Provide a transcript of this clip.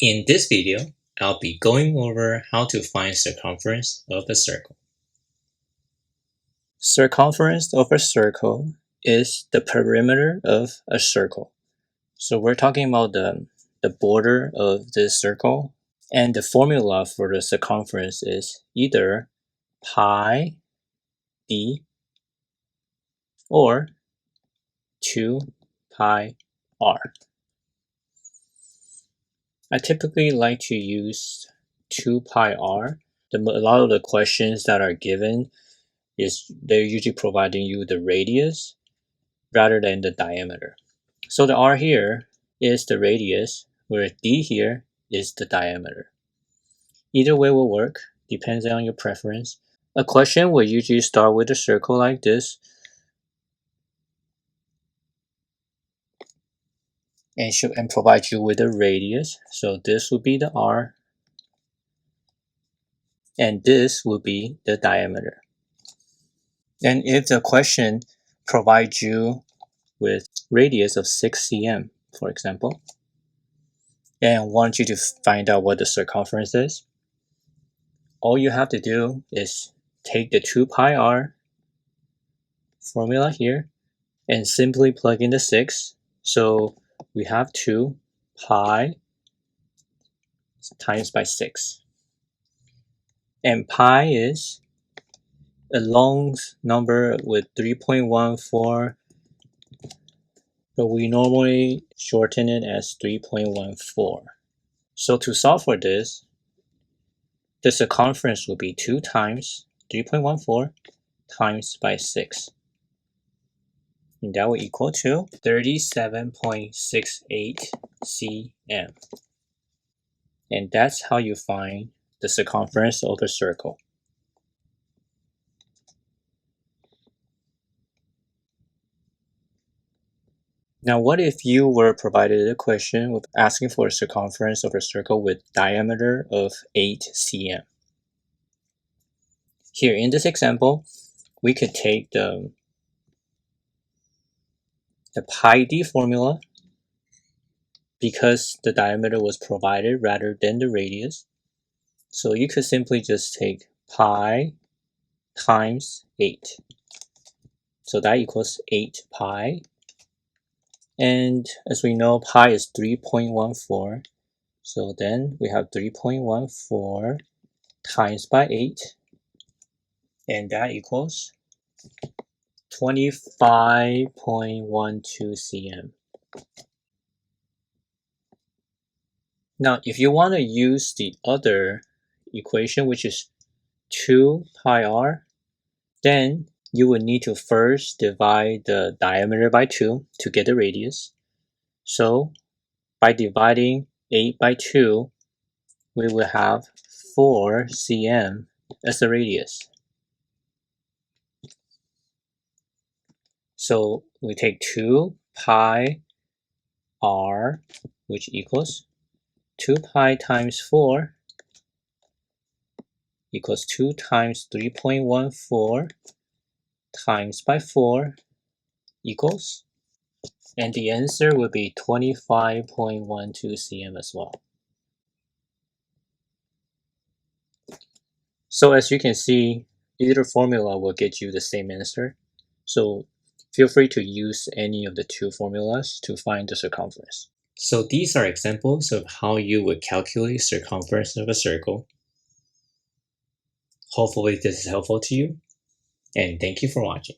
In this video, I'll be going over how to find circumference of a circle. Circumference of a circle is the perimeter of a circle. So we're talking about the border of this circle, and the formula for the circumference is either pi d or 2 pi r. I typically like to use 2 pi r. A lot of the questions that are given they're usually providing you the radius rather than the diameter. So the r here is the radius, where d here is the diameter. Either way will work, depends on your preference. A question will usually start with a circle like this, and provide you with a radius. So this will be the r, and this will be the diameter. And if the question provides you with radius of 6 cm, for example, and wants you to find out what the circumference is, all you have to do is take the 2 pi r formula here and simply plug in the 6. So we have 2 pi times by 6. And pi is a long number with 3.14, but we normally shorten it as 3.14. So to solve for this, the circumference will be 2 times 3.14 times by 6. And that will equal to 37.68 cm. And that's how you find the circumference of a circle. Now, what if you were provided a question with asking for a circumference of a circle with diameter of 8 cm? Here in this example, we could take the pi d formula, because the diameter was provided rather than the radius. So you could simply just take pi times 8. So that equals 8 pi. And as we know, pi is 3.14. So then we have 3.14 times by 8. And that equals 25.12 cm. Now, if you want to use the other equation, which is 2 pi r, then you would need to first divide the diameter by 2 to get the radius. So by dividing 8 by 2, we will have 4 cm as the radius. So we take 2 pi r, which equals 2 pi times 4 equals 2 times 3.14 times by 4 equals, and the answer would be 25.12 cm as well. So as you can see, either formula will get you the same answer. So feel free to use any of the two formulas to find the circumference. So these are examples of how you would calculate circumference of a circle. Hopefully this is helpful to you, and thank you for watching.